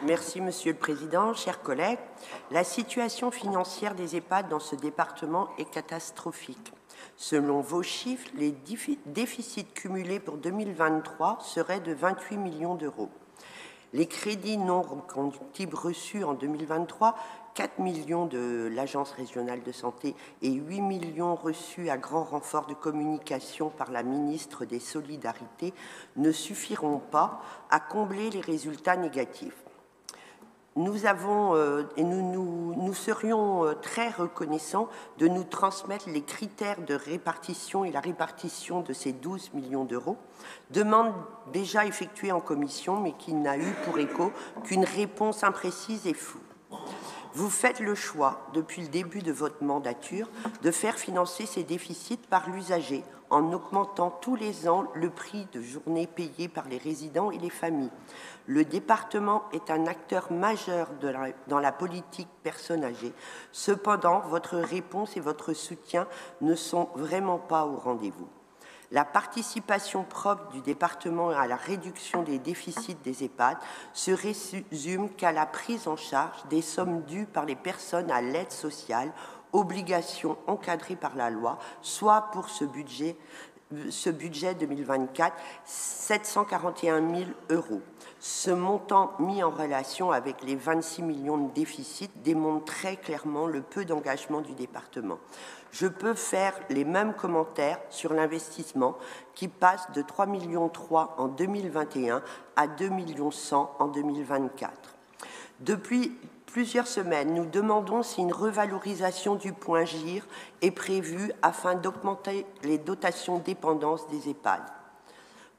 Merci, Monsieur le Président. Chers collègues, la situation financière des EHPAD dans ce département est catastrophique. Selon vos chiffres, les déficits cumulés pour 2023 seraient de 28 millions d'euros. Les crédits non reconductibles reçus en 2023, 4 millions de l'Agence régionale de santé et 8 millions reçus à grand renfort de communication par la ministre des Solidarités, ne suffiront pas à combler les résultats négatifs. Nous serions très reconnaissants de nous transmettre les critères de répartition et la répartition de ces 12 millions d'euros, demande déjà effectuée en commission, mais qui n'a eu pour écho qu'une réponse imprécise et floue. Vous faites le choix, depuis le début de votre mandature, de faire financer ces déficits par l'usager, en augmentant tous les ans le prix de journée payé par les résidents et les familles. Le département est un acteur majeur dans la politique personnes âgées. Cependant, votre réponse et votre soutien ne sont vraiment pas au rendez-vous. La participation propre du département à la réduction des déficits des EHPAD se résume qu'à la prise en charge des sommes dues par les personnes à l'aide sociale, obligation encadrée par la loi, soit pour ce budget 2024, 741 000 euros. Ce montant mis en relation avec les 26 millions de déficit démontre très clairement le peu d'engagement du département. Je peux faire les mêmes commentaires sur l'investissement qui passe de 3,3 millions en 2021 à 2,1 millions en 2024. Depuis plusieurs semaines, nous demandons si une revalorisation du point GIR est prévue afin d'augmenter les dotations dépendance des EHPAD.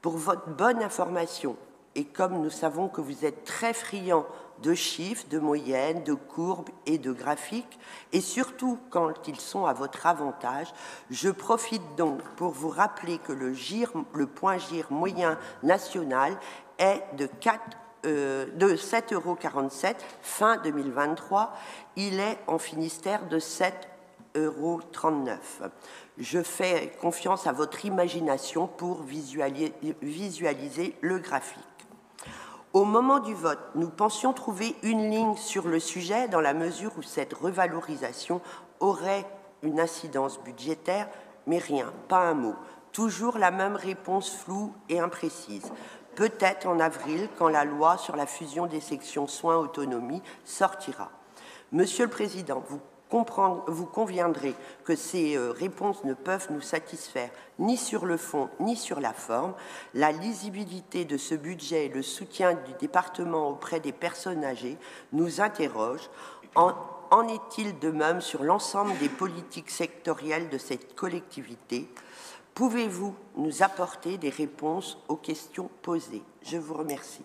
Pour votre bonne information, et comme nous savons que vous êtes très friands de chiffres, de moyennes, de courbes et de graphiques, et surtout quand ils sont à votre avantage, je profite donc pour vous rappeler que le point GIR moyen national est de 7,47 € fin 2023. Il est en Finistère de 7,39 €. Je fais confiance à votre imagination pour visualiser le graphique. Au moment du vote, nous pensions trouver une ligne sur le sujet dans la mesure où cette revalorisation aurait une incidence budgétaire, mais rien, pas un mot. Toujours la même réponse floue et imprécise. Peut-être en avril, quand la loi sur la fusion des sections soins autonomie sortira. Monsieur le Président, vous conviendrez que ces réponses ne peuvent nous satisfaire ni sur le fond ni sur la forme. La lisibilité de ce budget et le soutien du département auprès des personnes âgées nous interrogent. En est-il de même sur l'ensemble des politiques sectorielles de cette collectivité? Pouvez-vous nous apporter des réponses aux questions posées? Je vous remercie.